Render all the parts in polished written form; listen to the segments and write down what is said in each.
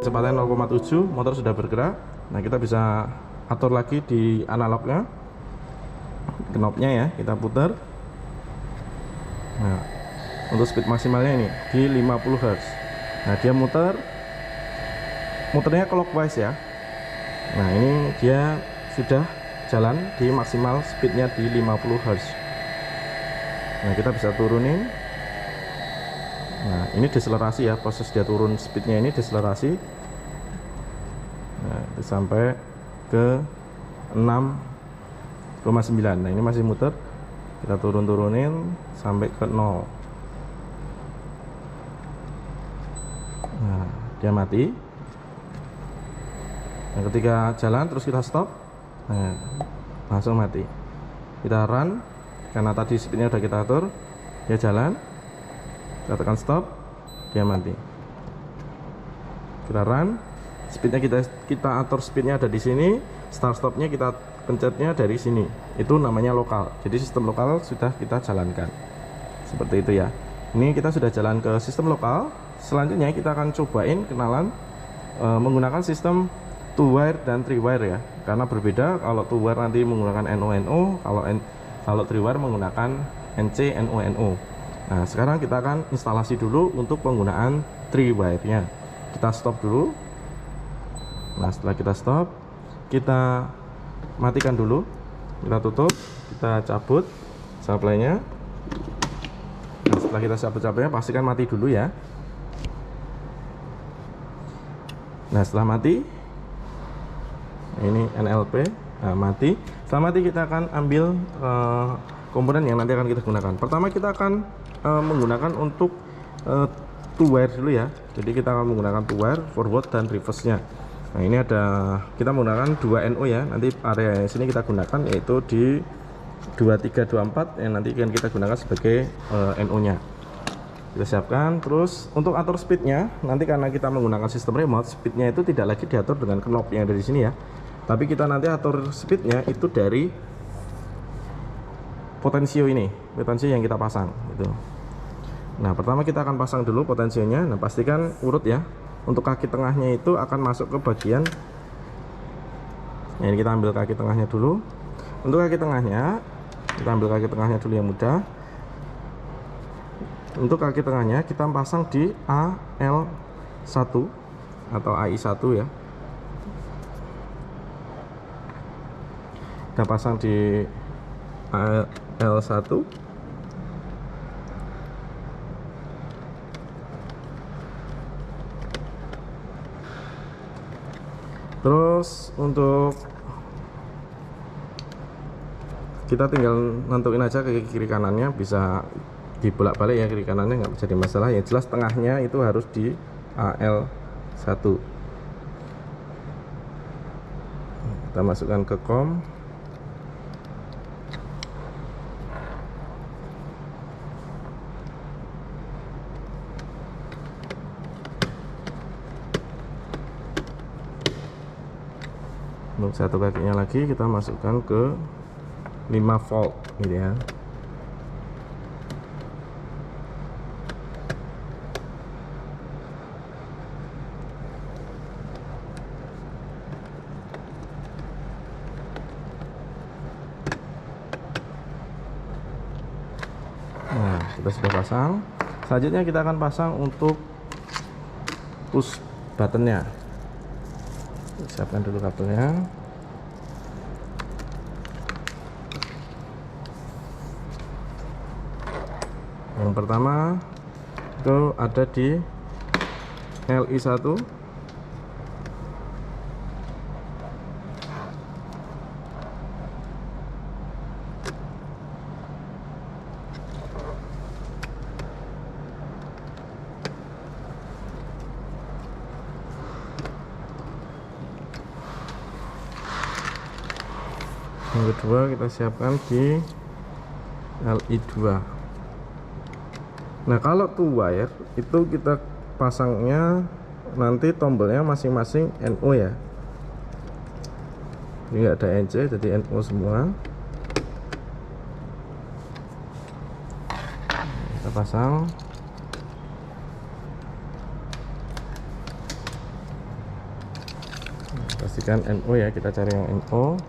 kecepatan 0,7, motor sudah bergerak. Nah, kita bisa atur lagi di analognya, knobnya ya, kita putar. Nah, untuk speed maksimalnya ini di 50 Hz. Nah, dia muternya clockwise ya. Nah, ini dia sudah jalan di maksimal speednya di 50 Hz. Nah, kita bisa turunin. Nah, ini deselerasi ya, proses dia turun speednya ini deselerasi. Nah, itu sampai ke 6,9. Nah, ini masih muter. Kita turunin sampai ke 0. Nah, dia mati. Nah, ketika jalan terus kita stop, nah, langsung mati. Kita run, karena tadi speednya udah kita atur, dia jalan. Kita tekan stop, dia mati. Kita run, speednya kita atur, speednya ada di sini, start stopnya kita pencetnya dari sini. Itu namanya lokal. Jadi sistem lokal sudah kita jalankan. Seperti itu ya. Ini kita sudah jalan ke sistem lokal. Selanjutnya kita akan cobain kenalan menggunakan sistem 2-wire dan 3-wire ya. Karena berbeda, kalau 2-wire nanti menggunakan NO-NO, kalau 3-wire menggunakan NC-NO-NO. Nah, sekarang kita akan instalasi dulu untuk penggunaan 3-wire-nya. Kita stop dulu. Nah, setelah kita stop, kita matikan dulu. Kita tutup, kita cabut supply-nya. Nah, setelah kita cabut supply-nya, pastikan mati dulu ya. Nah, setelah mati, ini NLP, nah, mati. Setelah mati kita akan ambil komponen yang nanti akan kita gunakan. Pertama kita akan menggunakan untuk 2-wire dulu ya. Jadi kita akan menggunakan 2-wire forward dan reverse-nya. Nah, ini kita menggunakan 2 NO ya. Nanti area yang sini kita gunakan yaitu di 2324 yang nanti akan kita gunakan sebagai NO-nya. Kita siapkan. Terus untuk atur speednya, nanti karena kita menggunakan sistem remote, speednya itu tidak lagi diatur dengan knob yang ada di sini ya. Tapi kita nanti atur speednya itu dari potensio ini, potensio yang kita pasang gitu. Nah, pertama kita akan pasang dulu potensionya. Nah, pastikan urut ya. Untuk kaki tengahnya itu akan masuk ke bagian ini, kita ambil kaki tengahnya dulu. Untuk kaki tengahnya, kita ambil kaki tengahnya dulu yang mudah. Untuk kaki tengahnya kita pasang di AL1 atau AI1 ya. Kita pasang di AL1. Terus untuk kita tinggal nentuin aja ke kiri kanannya, bisa dibolak-balik ya, kiri kanannya nggak jadi masalah. Yang jelas tengahnya itu harus di AL1. Kita masukkan ke COM. Untuk satu kakinya lagi kita masukkan ke 5 volt gitu ya. Nah, kita sudah pasang. Selanjutnya kita akan pasang untuk push buttonnya. Siapkan dulu kabelnya. Yang pertama itu ada di LI1. Yang kedua kita siapkan di LI2. Nah, kalau 2-wire itu kita pasangnya nanti tombolnya masing-masing NO ya. Ini enggak ada NC, jadi NO semua. Kita pasang. pastikan NO ya, kita cari yang NO.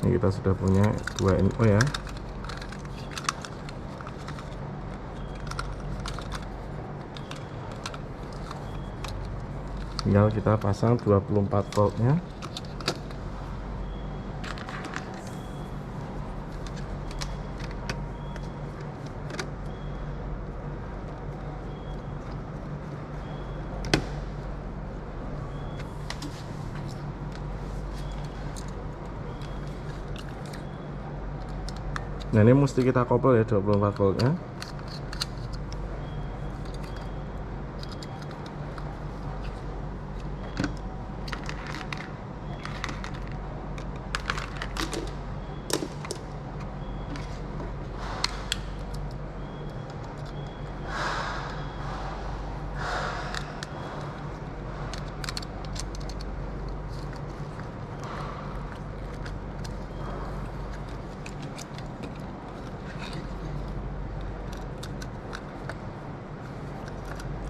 Ini kita sudah punya 2 NO ya. Tinggal kita pasang 24 voltnya. Nah, ini mesti kita kopel ya 24 voltnya.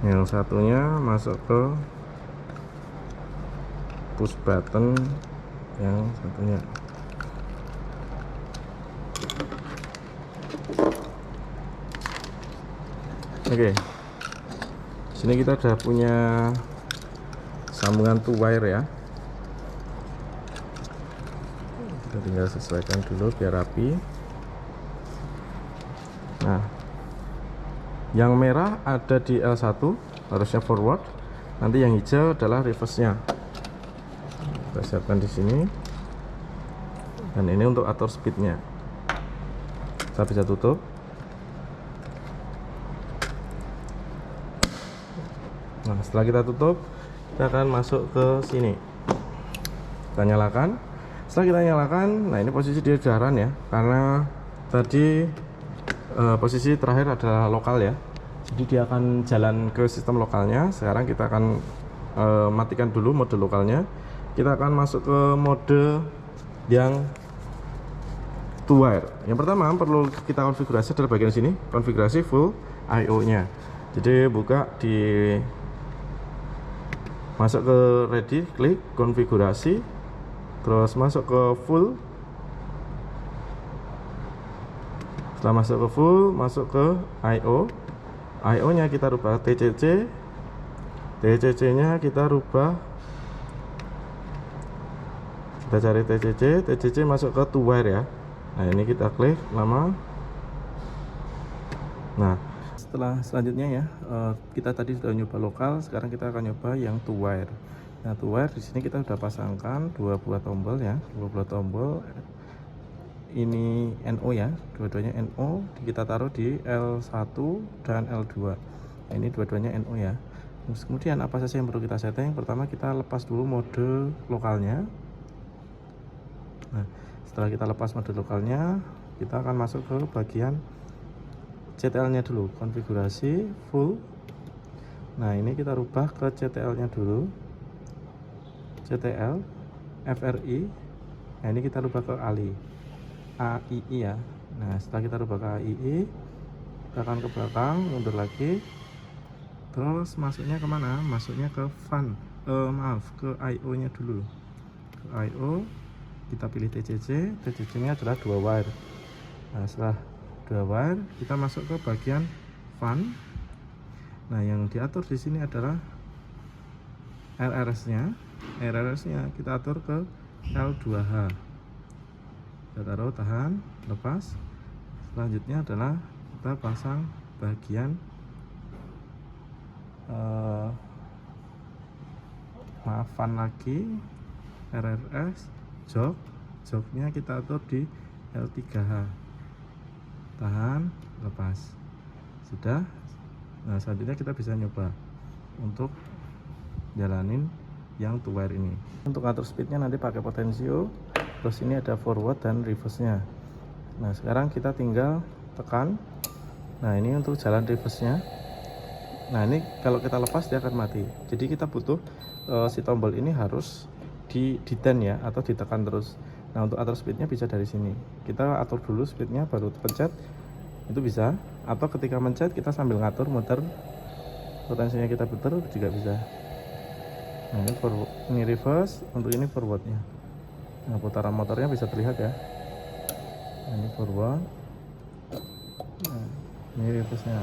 Yang satunya masuk ke push button yang satunya. Oke, sini kita udah punya sambungan 2 wire ya. Kita tinggal sesuaikan dulu biar rapi. Nah, yang merah ada di L1 harusnya forward, nanti yang hijau adalah reverse-nya. Kita siapkan di sini. Dan ini untuk atur speednya. Saya bisa tutup. Nah, setelah kita tutup, kita akan masuk ke sini. Kita nyalakan. Setelah kita nyalakan, nah ini posisi dia jaran ya, karena tadi posisi terakhir adalah lokal ya, jadi dia akan jalan ke sistem lokalnya. Sekarang kita akan matikan dulu mode lokalnya. Kita akan masuk ke mode yang 2 wire. Yang pertama perlu kita konfigurasi adalah bagian sini, konfigurasi full IO nya. Jadi buka di, masuk ke ready, klik konfigurasi, terus masuk ke full. Setelah masuk ke full, masuk ke IO. IO nya kita rubah TCC. TCC nya kita rubah, kita cari TCC. TCC masuk ke 2 wire ya. Nah, ini kita klik nama. Nah, selanjutnya ya, kita tadi sudah nyoba lokal, sekarang kita akan nyoba yang 2 wire. Nah, 2 wire di sini kita sudah pasangkan 2 buah tombol ya, 2 buah tombol. Ini NO ya, dua-duanya NO, kita taruh di L1 dan L2. Nah, ini dua-duanya NO ya. Terus kemudian apa saja yang perlu kita setting? Pertama kita lepas dulu mode lokalnya. Nah, setelah kita lepas mode lokalnya, kita akan masuk ke bagian CTL nya dulu, konfigurasi full. Nah, ini kita rubah ke CTL nya dulu, CTL FRI. Nah, ini kita rubah ke AII ya. Nah, setelah kita rubah ke AII, kita akan ke belakang, mundur lagi, terus masuknya kemana? Masuknya ke ke IO nya dulu. Ke IO, kita pilih TCC. TCC nya adalah 2 wire. Nah, setelah 2 wire, kita masuk ke bagian fan. Nah, yang diatur di sini adalah RRS nya. RRS nya kita atur ke L2H. Kita taruh, tahan, lepas. Selanjutnya adalah kita pasang bagian fan lagi, RRS, joknya kita atur di L3H. Tahan, lepas. Sudah. Nah, selanjutnya kita bisa nyoba untuk jalanin yang 2 wire ini. Untuk atur speednya nanti pakai potensio, terus ini ada forward dan reverse nya. Nah sekarang kita tinggal tekan. Nah ini untuk jalan reverse nya. Nah ini kalau kita lepas dia akan mati, jadi kita butuh si tombol ini harus di detain ya, atau ditekan terus. Nah untuk atur speednya bisa dari sini, kita atur dulu speednya baru pencet, itu bisa. Atau ketika mencet kita sambil ngatur muter potensinya, kita putar juga bisa. Nah ini forward, ini reverse, untuk ini forwardnya. Nah putaran motornya bisa terlihat ya. Nah, ini forward, nah, ini reverse nya.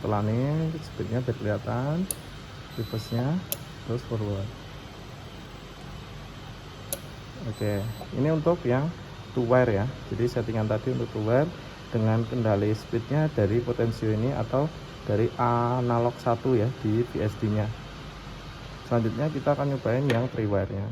Pelani speednya biar kelihatan, reverse nya, terus forward. Oke, ini untuk yang 2 wire ya. Jadi settingan tadi untuk 2 wire dengan kendali speednya dari potensio ini atau dari analog 1 ya di VSD nya. Selanjutnya kita akan nyobain yang 3 wire nya.